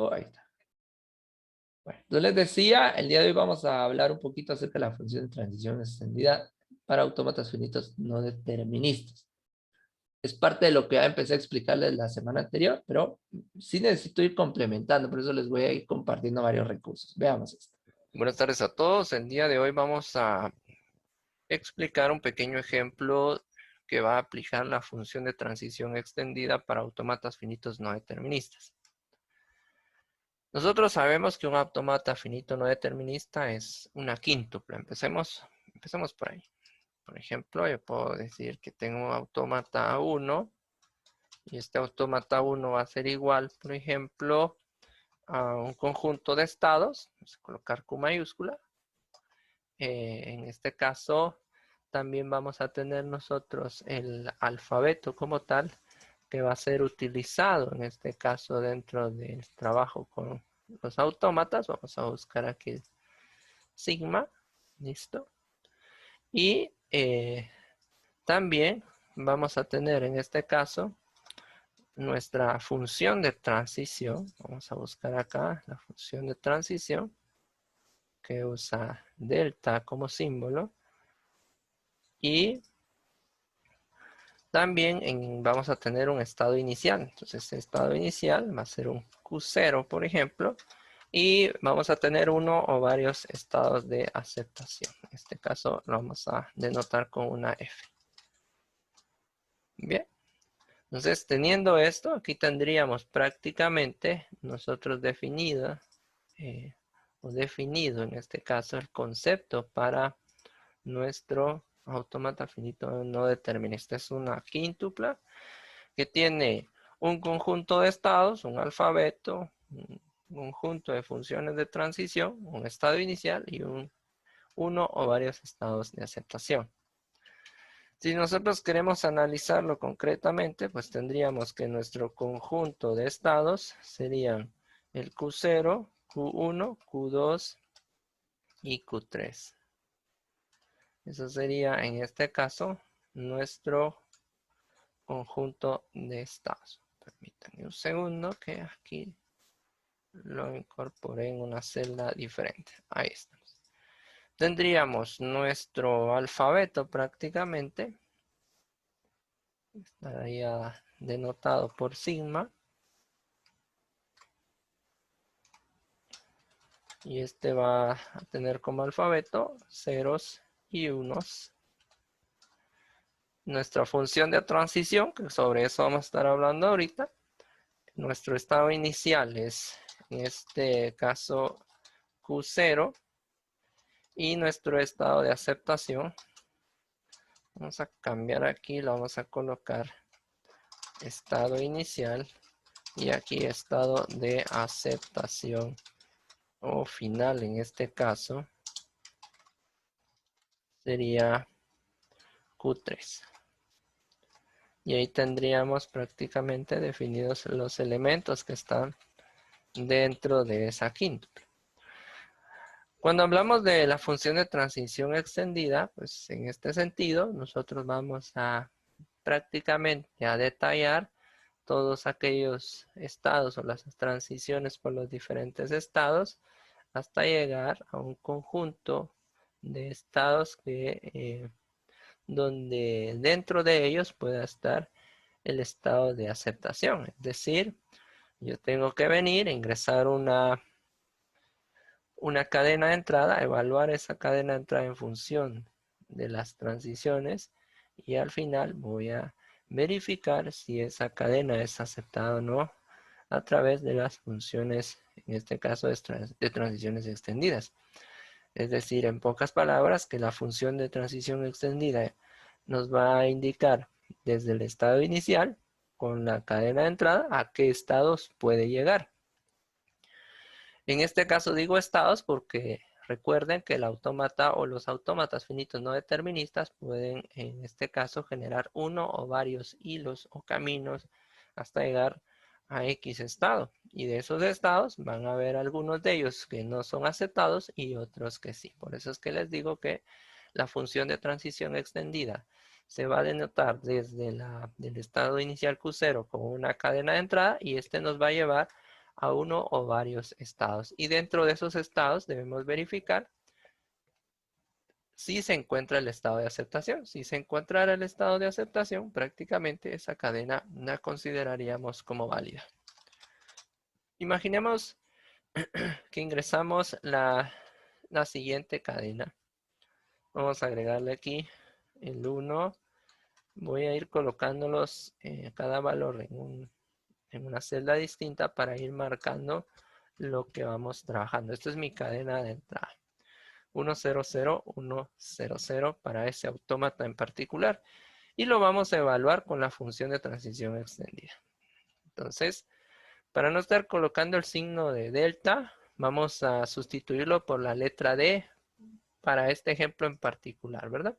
Oh, ahí está. Bueno, entonces les decía, el día de hoy vamos a hablar un poquito acerca de la función de transición extendida para autómatas finitos no deterministas. Es parte de lo que ya empecé a explicarles la semana anterior, pero sí necesito ir complementando, por eso les voy a ir compartiendo varios recursos. Veamos esto. Buenas tardes a todos. El día de hoy vamos a explicar un pequeño ejemplo que va a aplicar la función de transición extendida para autómatas finitos no deterministas. Nosotros sabemos que un autómata finito no determinista es una quíntupla. Empecemos por ahí. Por ejemplo, yo puedo decir que tengo un autómata 1 y este autómata 1 va a ser igual, por ejemplo, a un conjunto de estados. Vamos a colocar Q mayúscula. En este caso, también vamos a tener nosotros el alfabeto como tal, que va a ser utilizado en este caso dentro del trabajo con los autómatas. Vamos a buscar aquí sigma, listo. Y también vamos a tener en este caso nuestra función de transición. Vamos a buscar acá la función de transición que usa delta como símbolo. Y también vamos a tener un estado inicial. Entonces, este estado inicial va a ser un Q0, por ejemplo. Y vamos a tener uno o varios estados de aceptación. En este caso, lo vamos a denotar con una F. Bien. Entonces, teniendo esto, aquí tendríamos prácticamente nosotros definido en este caso el concepto para nuestro autómata finito no determinista. Es una quíntupla que tiene un conjunto de estados, un alfabeto, un conjunto de funciones de transición, un estado inicial y uno o varios estados de aceptación. Si nosotros queremos analizarlo concretamente, pues tendríamos que nuestro conjunto de estados serían el Q0, Q1, Q2 y Q3. Eso sería en este caso nuestro conjunto de estados. Permítanme un segundo que aquí lo incorporé en una celda diferente. Ahí está. Tendríamos nuestro alfabeto prácticamente. Estaría denotado por sigma. Y este va a tener como alfabeto ceros y unos. Nuestra función de transición, que sobre eso vamos a estar hablando ahorita. Nuestro estado inicial es, en este caso, Q0. Y nuestro estado de aceptación, vamos a cambiar aquí, lo vamos a colocar estado inicial. Y aquí estado de aceptación o final, en este caso, sería Q3. Y ahí tendríamos prácticamente definidos los elementos que están dentro de esa quíntupla. Cuando hablamos de la función de transición extendida, pues en este sentido nosotros vamos a prácticamente a detallar todos aquellos estados o las transiciones por los diferentes estados hasta llegar a un conjunto de estados que donde dentro de ellos pueda estar el estado de aceptación. Es decir, yo tengo que venir, ingresar una cadena de entrada, evaluar esa cadena de entrada en función de las transiciones y al final voy a verificar si esa cadena es aceptada o no a través de las funciones, en este caso de transiciones extendidas. Es decir, en pocas palabras, que la función de transición extendida nos va a indicar desde el estado inicial con la cadena de entrada a qué estados puede llegar. En este caso digo estados porque recuerden que el autómata o los autómatas finitos no deterministas pueden en este caso generar uno o varios hilos o caminos hasta llegar a X estado. Y de esos estados van a haber algunos de ellos que no son aceptados y otros que sí. Por eso es que les digo que la función de transición extendida se va a denotar desde el estado inicial Q0 con una cadena de entrada y este nos va a llevar a uno o varios estados. Y dentro de esos estados debemos verificar si se encuentra el estado de aceptación. Si se encontrara el estado de aceptación, prácticamente esa cadena la consideraríamos como válida. Imaginemos que ingresamos la siguiente cadena. Vamos a agregarle aquí el 1. Voy a ir colocándolos cada valor en una celda distinta para ir marcando lo que vamos trabajando. Esta es mi cadena de entrada. 1, 0, 0, 1, 0, 0 para ese autómata en particular. Y lo vamos a evaluar con la función de transición extendida. Entonces, para no estar colocando el signo de delta, vamos a sustituirlo por la letra D para este ejemplo en particular, ¿verdad?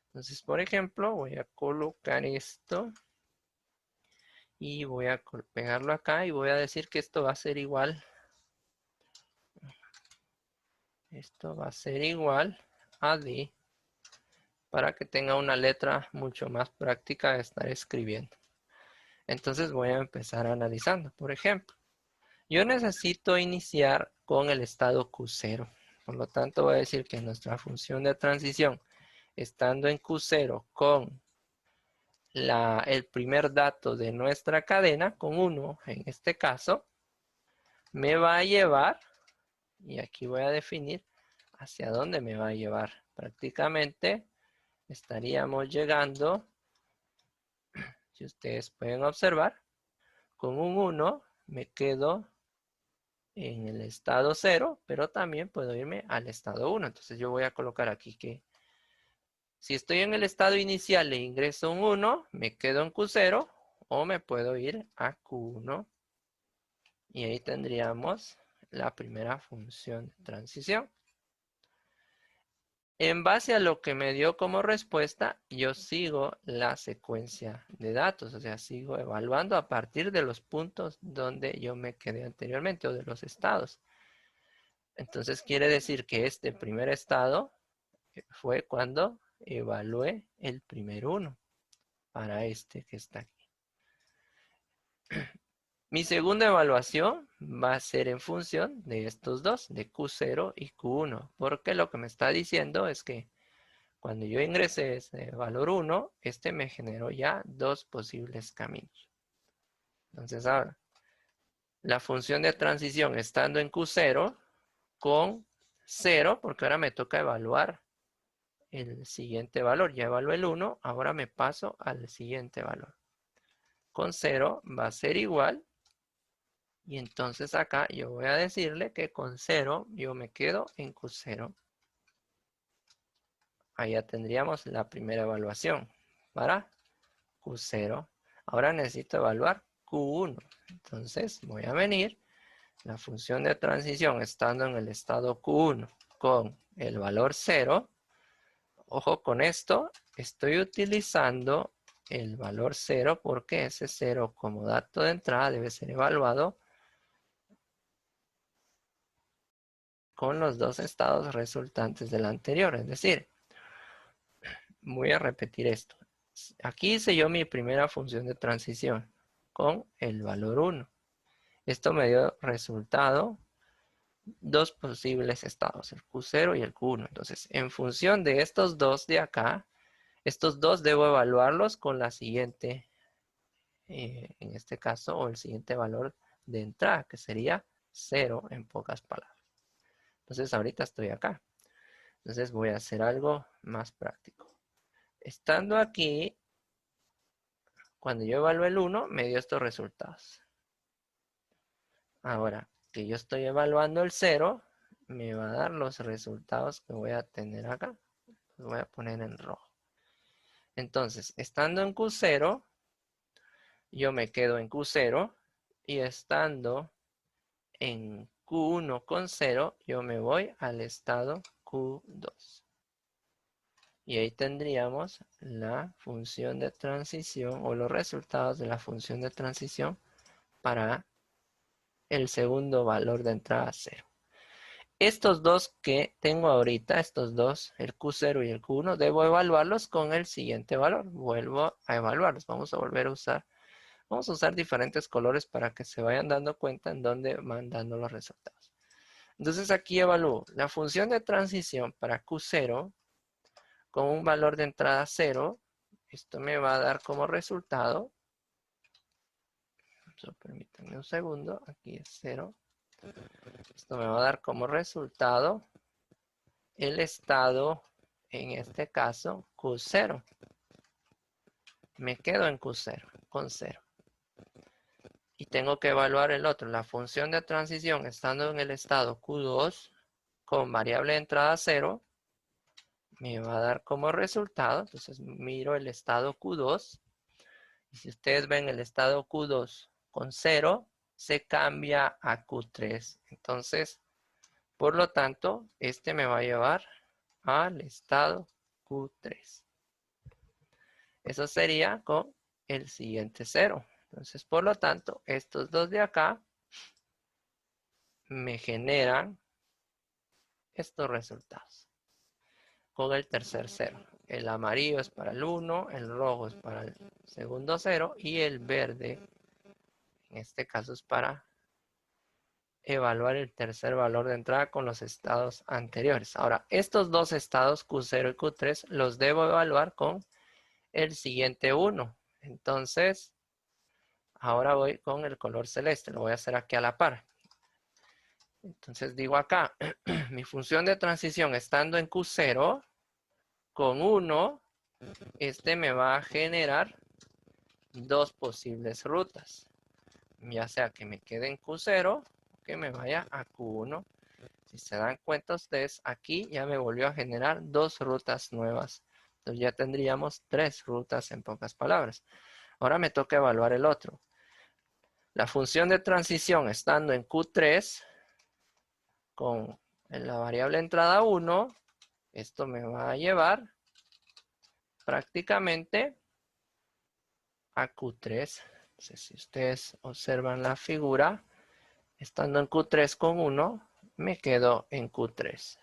Entonces, por ejemplo, voy a colocar esto y voy a pegarlo acá y voy a decir que esto va a ser igual. Esto va a ser igual a D para que tenga una letra mucho más práctica de estar escribiendo. Entonces voy a empezar analizando. Por ejemplo, yo necesito iniciar con el estado Q0. Por lo tanto, voy a decir que nuestra función de transición, estando en Q0 con el primer dato de nuestra cadena, con 1 en este caso, me va a llevar, y aquí voy a definir hacia dónde me va a llevar. Prácticamente estaríamos llegando, si ustedes pueden observar, con un 1 me quedo en el estado 0, pero también puedo irme al estado 1. Entonces yo voy a colocar aquí que si estoy en el estado inicial e ingreso un 1, me quedo en Q0 o me puedo ir a Q1. Y ahí tendríamos la primera función de transición. En base a lo que me dio como respuesta, yo sigo la secuencia de datos, o sea, sigo evaluando a partir de los puntos donde yo me quedé anteriormente o de los estados. Entonces quiere decir que este primer estado fue cuando evalué el primer 1 para este que está aquí. Mi segunda evaluación va a ser en función de estos dos, de Q0 y Q1, porque lo que me está diciendo es que cuando yo ingresé ese valor 1, este me generó ya dos posibles caminos. Entonces ahora, la función de transición estando en Q0 con 0, porque ahora me toca evaluar el siguiente valor. Ya evalué el 1, ahora me paso al siguiente valor. Con 0 va a ser igual. Y entonces acá yo voy a decirle que con 0 yo me quedo en Q0. Ahí ya tendríamos la primera evaluación para Q0. Ahora necesito evaluar Q1. Entonces voy a venir. La función de transición estando en el estado Q1 con el valor 0. Ojo con esto. Estoy utilizando el valor 0 porque ese 0 como dato de entrada debe ser evaluado con los dos estados resultantes del anterior. Es decir, voy a repetir esto. Aquí hice yo mi primera función de transición con el valor 1. Esto me dio resultado dos posibles estados, el Q0 y el Q1. Entonces, en función de estos dos de acá, estos dos debo evaluarlos con la siguiente, en este caso, o el siguiente valor de entrada, que sería 0 en pocas palabras. Entonces, ahorita estoy acá. Entonces, voy a hacer algo más práctico. Estando aquí, cuando yo evalúe el 1, me dio estos resultados. Ahora que yo estoy evaluando el 0, me va a dar los resultados que voy a tener acá. Los voy a poner en rojo. Entonces, estando en Q0, yo me quedo en Q0. Y estando en Q1 con 0, yo me voy al estado Q2. Y ahí tendríamos la función de transición o los resultados de la función de transición para el segundo valor de entrada 0. Estos dos que tengo ahorita, estos dos, el Q0 y el Q1, debo evaluarlos con el siguiente valor. Vuelvo a evaluarlos. Vamos a volver a usar Vamos a usar diferentes colores para que se vayan dando cuenta en dónde van dando los resultados. Entonces aquí evalúo la función de transición para Q0 con un valor de entrada 0. Esto me va a dar como resultado, permítanme un segundo, aquí es 0. Esto me va a dar como resultado el estado, en este caso, Q0. Me quedo en Q0, con 0. Y tengo que evaluar el otro, la función de transición estando en el estado Q2 con variable de entrada 0. Me va a dar como resultado, entonces miro el estado Q2. Y si ustedes ven el estado Q2 con 0, se cambia a Q3. Entonces, por lo tanto, este me va a llevar al estado Q3. Eso sería con el siguiente 0. Entonces, por lo tanto, estos dos de acá me generan estos resultados con el tercer 0. El amarillo es para el 1, el rojo es para el segundo 0 y el verde, en este caso, es para evaluar el tercer valor de entrada con los estados anteriores. Ahora, estos dos estados, Q0 y Q3, los debo evaluar con el siguiente 1. Entonces, ahora voy con el color celeste. Lo voy a hacer aquí a la par. Entonces digo acá, mi función de transición estando en Q0 con 1, este me va a generar dos posibles rutas. Ya sea que me quede en Q0 o que me vaya a Q1. Si se dan cuenta ustedes, aquí ya me volvió a generar dos rutas nuevas. Entonces ya tendríamos 3 rutas en pocas palabras. Ahora me toca evaluar el otro. La función de transición estando en Q3 con la variable entrada 1, esto me va a llevar prácticamente a Q3. Entonces, si ustedes observan la figura, estando en Q3 con 1, me quedo en Q3.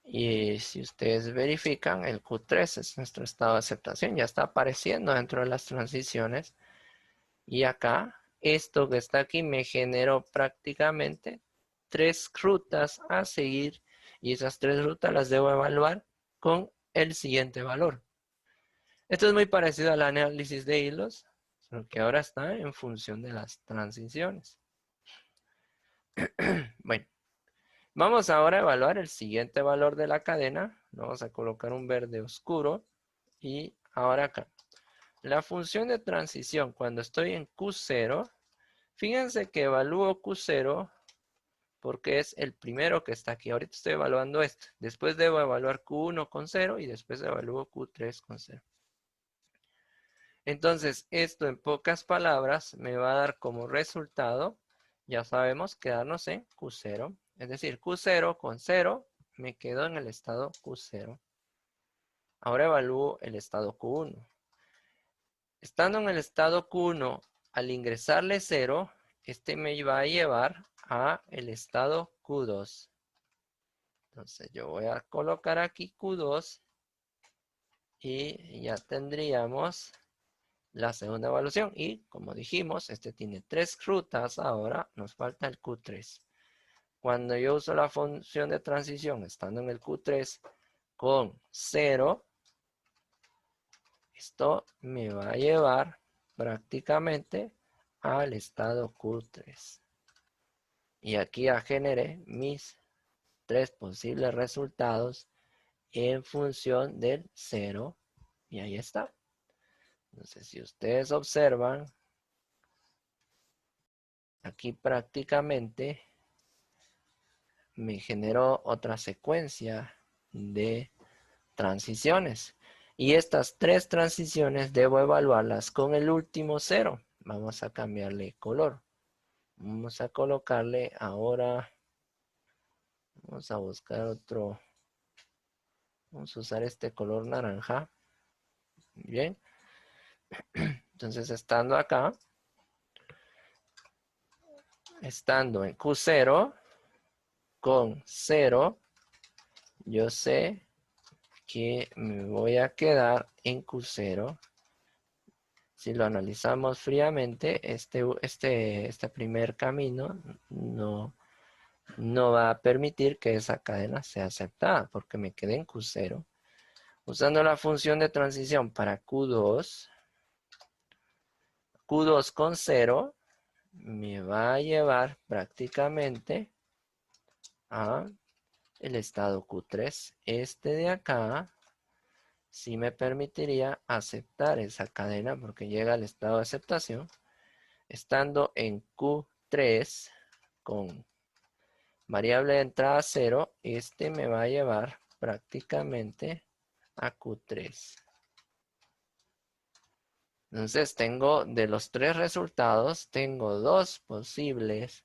Y si ustedes verifican, el Q3 es nuestro estado de aceptación. Ya está apareciendo dentro de las transiciones. Y acá, esto que está aquí me generó prácticamente 3 rutas a seguir. Y esas 3 rutas las debo evaluar con el siguiente valor. Esto es muy parecido al análisis de hilos, solo que ahora está en función de las transiciones. Bueno, vamos ahora a evaluar el siguiente valor de la cadena. Vamos a colocar un verde oscuro. Y ahora acá. La función de transición cuando estoy en Q0. Fíjense que evalúo Q0 porque es el primero que está aquí. Ahorita estoy evaluando este. Después debo evaluar Q1 con 0 y después evalúo Q3 con 0. Entonces, esto en pocas palabras me va a dar como resultado, ya sabemos, quedarnos en Q0. Es decir, Q0 con 0 me quedo en el estado Q0. Ahora evalúo el estado Q1. Estando en el estado Q1, al ingresarle 0, este me va a llevar a el estado Q2. Entonces yo voy a colocar aquí Q2 y ya tendríamos la segunda evaluación. Y como dijimos, este tiene 3 rutas. Ahora nos falta el Q3. Cuando yo uso la función de transición estando en el Q3 con 0, esto me va a llevar prácticamente al estado Q3. Y aquí ya generé mis 3 posibles resultados en función del 0. Y ahí está. Entonces, si ustedes observan, aquí prácticamente me generó otra secuencia de transiciones. Y estas 3 transiciones debo evaluarlas con el último 0. Vamos a cambiarle color. Vamos a colocarle ahora, vamos a buscar otro, vamos a usar este color naranja. Bien. Entonces, estando acá, estando en Q0 con 0, yo sé que me voy a quedar en Q0 si lo analizamos fríamente, este primer camino no va a permitir que esa cadena sea aceptada porque me quedé en Q0. Usando la función de transición para Q2 con 0 me va a llevar prácticamente a el estado Q3. Este de acá sí me permitiría aceptar esa cadena porque llega al estado de aceptación. Estando en Q3 con variable de entrada 0, este me va a llevar prácticamente a Q3. Entonces tengo de los 3 resultados, tengo 2 posibles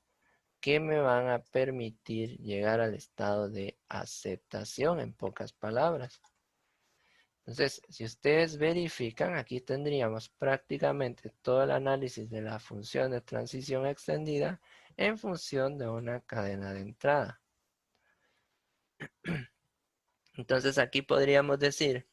que me van a permitir llegar al estado de aceptación, en pocas palabras. Entonces, si ustedes verifican, aquí tendríamos prácticamente todo el análisis de la función de transición extendida en función de una cadena de entrada. Entonces, aquí podríamos decir,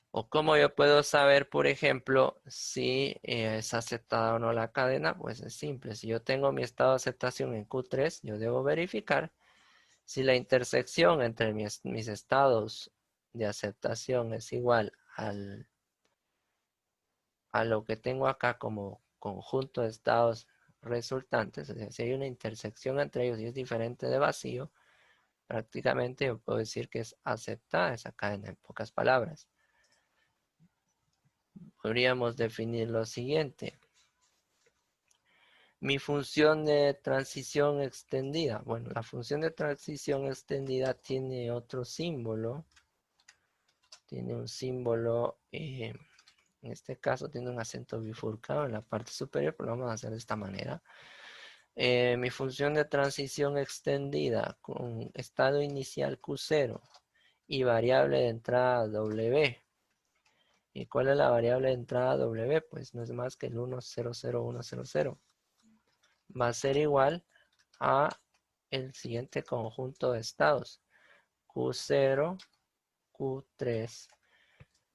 o cómo yo puedo saber, por ejemplo, si es aceptada o no la cadena, pues es simple. Si yo tengo mi estado de aceptación en Q3, yo debo verificar si la intersección entre mis estados de aceptación es igual a lo que tengo acá como conjunto de estados resultantes. O sea, si hay una intersección entre ellos y es diferente de vacío, prácticamente yo puedo decir que es aceptada esa cadena, en pocas palabras. Podríamos definir lo siguiente. Mi función de transición extendida. Bueno, la función de transición extendida tiene otro símbolo. Tiene un símbolo, en este caso tiene un acento bifurcado en la parte superior, pero lo vamos a hacer de esta manera. Mi función de transición extendida con estado inicial Q0 y variable de entrada W. ¿Y cuál es la variable de entrada W? Pues no es más que el 100100. Va a ser igual a el siguiente conjunto de estados. Q0, Q3.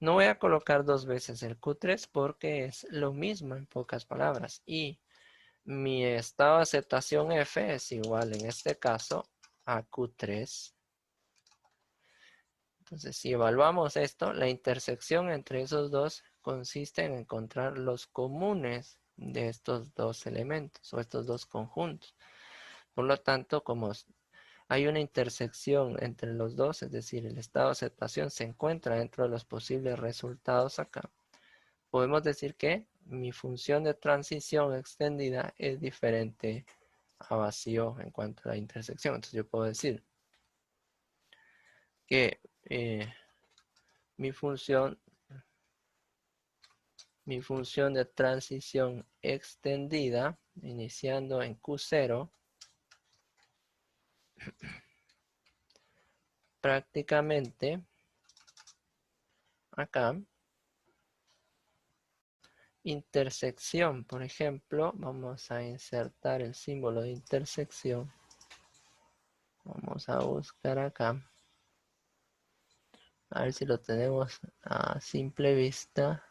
No voy a colocar dos veces el Q3 porque es lo mismo en pocas palabras. Y mi estado de aceptación F es igual en este caso a Q3. Entonces, si evaluamos esto, la intersección entre esos dos consiste en encontrar los comunes de estos dos elementos o estos dos conjuntos. Por lo tanto, como hay una intersección entre los dos, es decir, el estado de aceptación se encuentra dentro de los posibles resultados acá, podemos decir que mi función de transición extendida es diferente a vacío en cuanto a la intersección. Entonces yo puedo decir que mi función de transición extendida, iniciando en Q0, prácticamente acá, intersección, por ejemplo, vamos a insertar el símbolo de intersección. Vamos a buscar acá. A ver si lo tenemos a simple vista.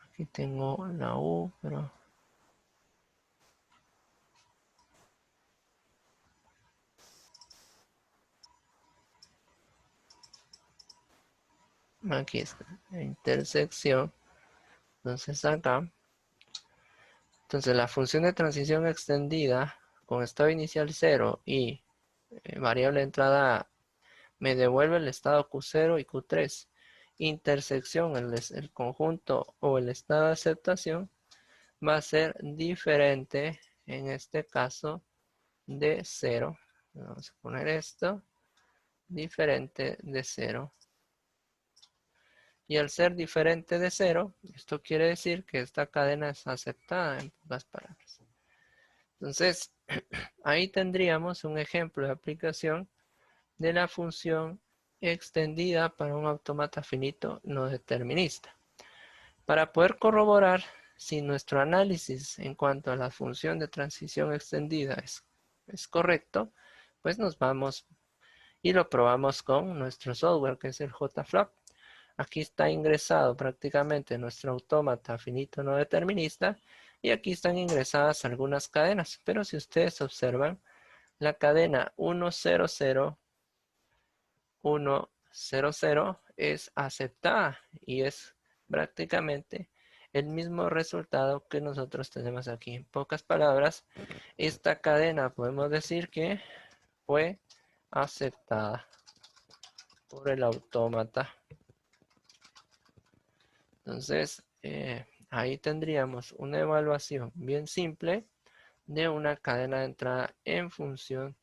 Aquí tengo la U, pero aquí está la intersección. Entonces acá. Entonces la función de transición extendida con estado inicial 0 y variable de entrada A me devuelve el estado Q0 y Q3. Intersección, el conjunto o el estado de aceptación va a ser diferente en este caso de 0. Vamos a poner esto diferente de 0. Y al ser diferente de 0, esto quiere decir que esta cadena es aceptada en pocas palabras. Entonces, ahí tendríamos un ejemplo de aplicación de la función extendida para un autómata finito no determinista. Para poder corroborar si nuestro análisis en cuanto a la función de transición extendida es es correcto, pues nos vamos y lo probamos con nuestro software, que es el JFlop. Aquí está ingresado prácticamente nuestro autómata finito no determinista y aquí están ingresadas algunas cadenas. Pero si ustedes observan, la cadena 100, 100 es aceptada y es prácticamente el mismo resultado que nosotros tenemos aquí. En pocas palabras, esta cadena podemos decir que fue aceptada por el autómata. Entonces, ahí tendríamos una evaluación bien simple de una cadena de entrada en función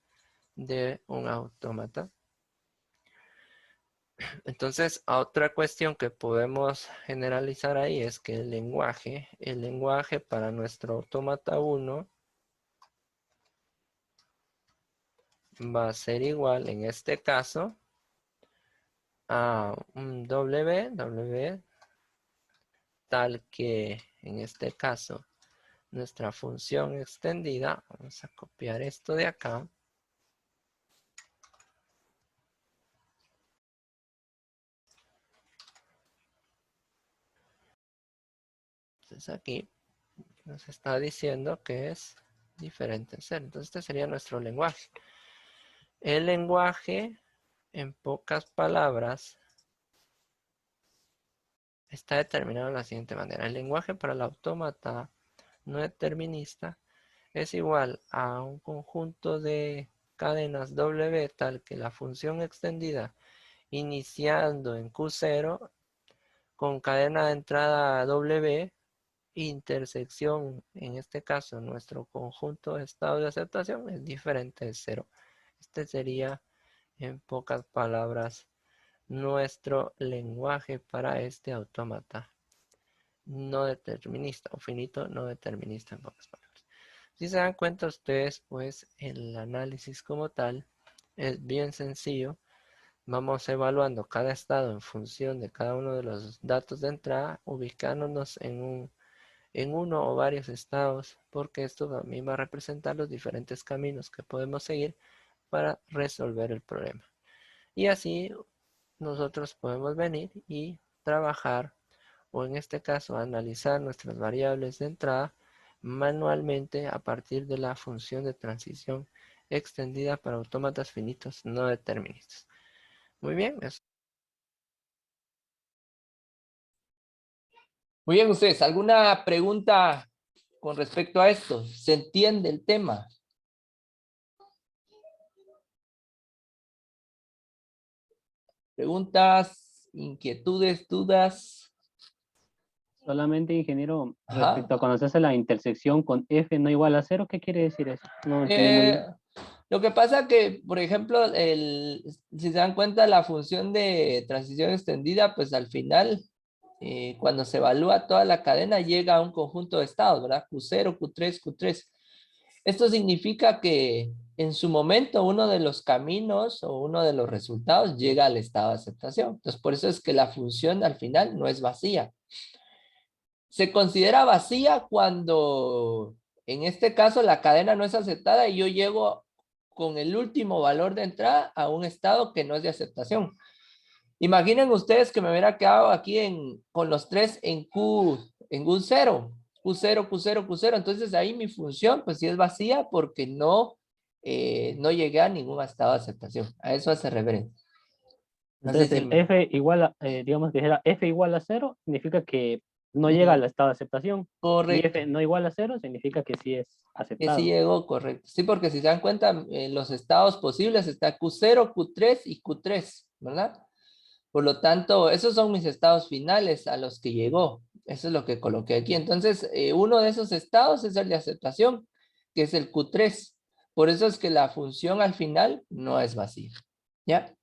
de un autómata. Entonces, otra cuestión que podemos generalizar ahí es que el lenguaje para nuestro autómata 1 va a ser igual en este caso a un W tal que en este caso nuestra función extendida, vamos a copiar esto de acá. Entonces aquí nos está diciendo que es diferente ser. Entonces este sería nuestro lenguaje. El lenguaje, en pocas palabras, está determinado de la siguiente manera. El lenguaje para el autómata no determinista es igual a un conjunto de cadenas W tal que la función extendida iniciando en Q0 con cadena de entrada W, intersección, en este caso nuestro conjunto de estados de aceptación es diferente de 0. Este sería, en pocas palabras, nuestro lenguaje para este autómata no determinista o finito no determinista, en pocas palabras. Si se dan cuenta ustedes, pues el análisis como tal es bien sencillo. Vamos evaluando cada estado en función de cada uno de los datos de entrada, ubicándonos en uno o varios estados, porque esto también va a representar los diferentes caminos que podemos seguir para resolver el problema. Y así nosotros podemos venir y trabajar, o en este caso analizar nuestras variables de entrada manualmente a partir de la función de transición extendida para autómatas finitos no deterministas. Muy bien. Muy bien, ustedes, ¿alguna pregunta con respecto a esto? ¿Se entiende el tema? ¿Preguntas, inquietudes, dudas? Solamente, ingeniero, Ajá. respecto a cuando se hace la intersección con F no igual a 0, ¿qué quiere decir eso? No entendí muy bien. Lo que pasa que, por ejemplo, si se dan cuenta, la función de transición extendida, pues al final, cuando se evalúa toda la cadena, llega a un conjunto de estados, ¿verdad? Q0, Q3, Q3. Esto significa que en su momento uno de los caminos o uno de los resultados llega al estado de aceptación. Entonces, por eso es que la función al final no es vacía. Se considera vacía cuando, en este caso, la cadena no es aceptada y yo llego con el último valor de entrada a un estado que no es de aceptación. Imaginen ustedes que me hubiera quedado aquí con los tres en Q0, Q0, Q0, Q0. Entonces ahí mi función pues sí es vacía porque no llegué a ningún estado de aceptación. A eso hace referencia. No sé Entonces, si el F igual a, digamos que era F igual a 0, significa que no llega al estado de aceptación. Y correcto. F no igual a 0, significa que sí es Que sí aceptado. llegó, correcto. Sí, porque si se dan cuenta, los estados posibles está Q0, Q3 y Q3, ¿verdad? Por lo tanto, esos son mis estados finales a los que llegó. Eso es lo que coloqué aquí. Entonces, uno de esos estados es el de aceptación, que es el Q3. Por eso es que la función al final no es vacía. ¿Ya?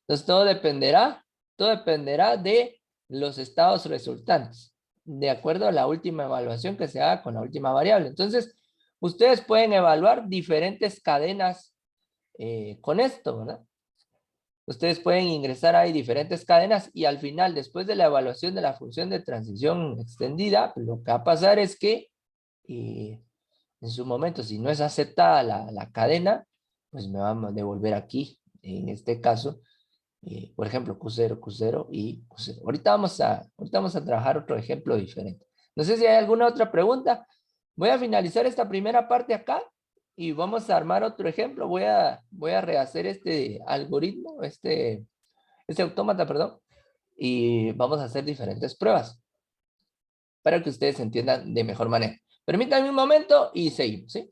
Entonces, todo dependerá de los estados resultantes, de acuerdo a la última evaluación que se haga con la última variable. Entonces, ustedes pueden evaluar diferentes cadenas con esto, ¿verdad? Ustedes pueden ingresar ahí diferentes cadenas y al final, después de la evaluación de la función de transición extendida, lo que va a pasar es que en su momento, si no es aceptada la cadena, pues me va a devolver aquí, en este caso, por ejemplo, Q0, Q0 y Q0. Ahorita vamos a trabajar otro ejemplo diferente. No sé si hay alguna otra pregunta. Voy a finalizar esta primera parte acá y vamos a armar otro ejemplo. Voy a rehacer este algoritmo, este autómata, perdón, y vamos a hacer diferentes pruebas para que ustedes entiendan de mejor manera. Permítanme un momento y seguimos, ¿sí?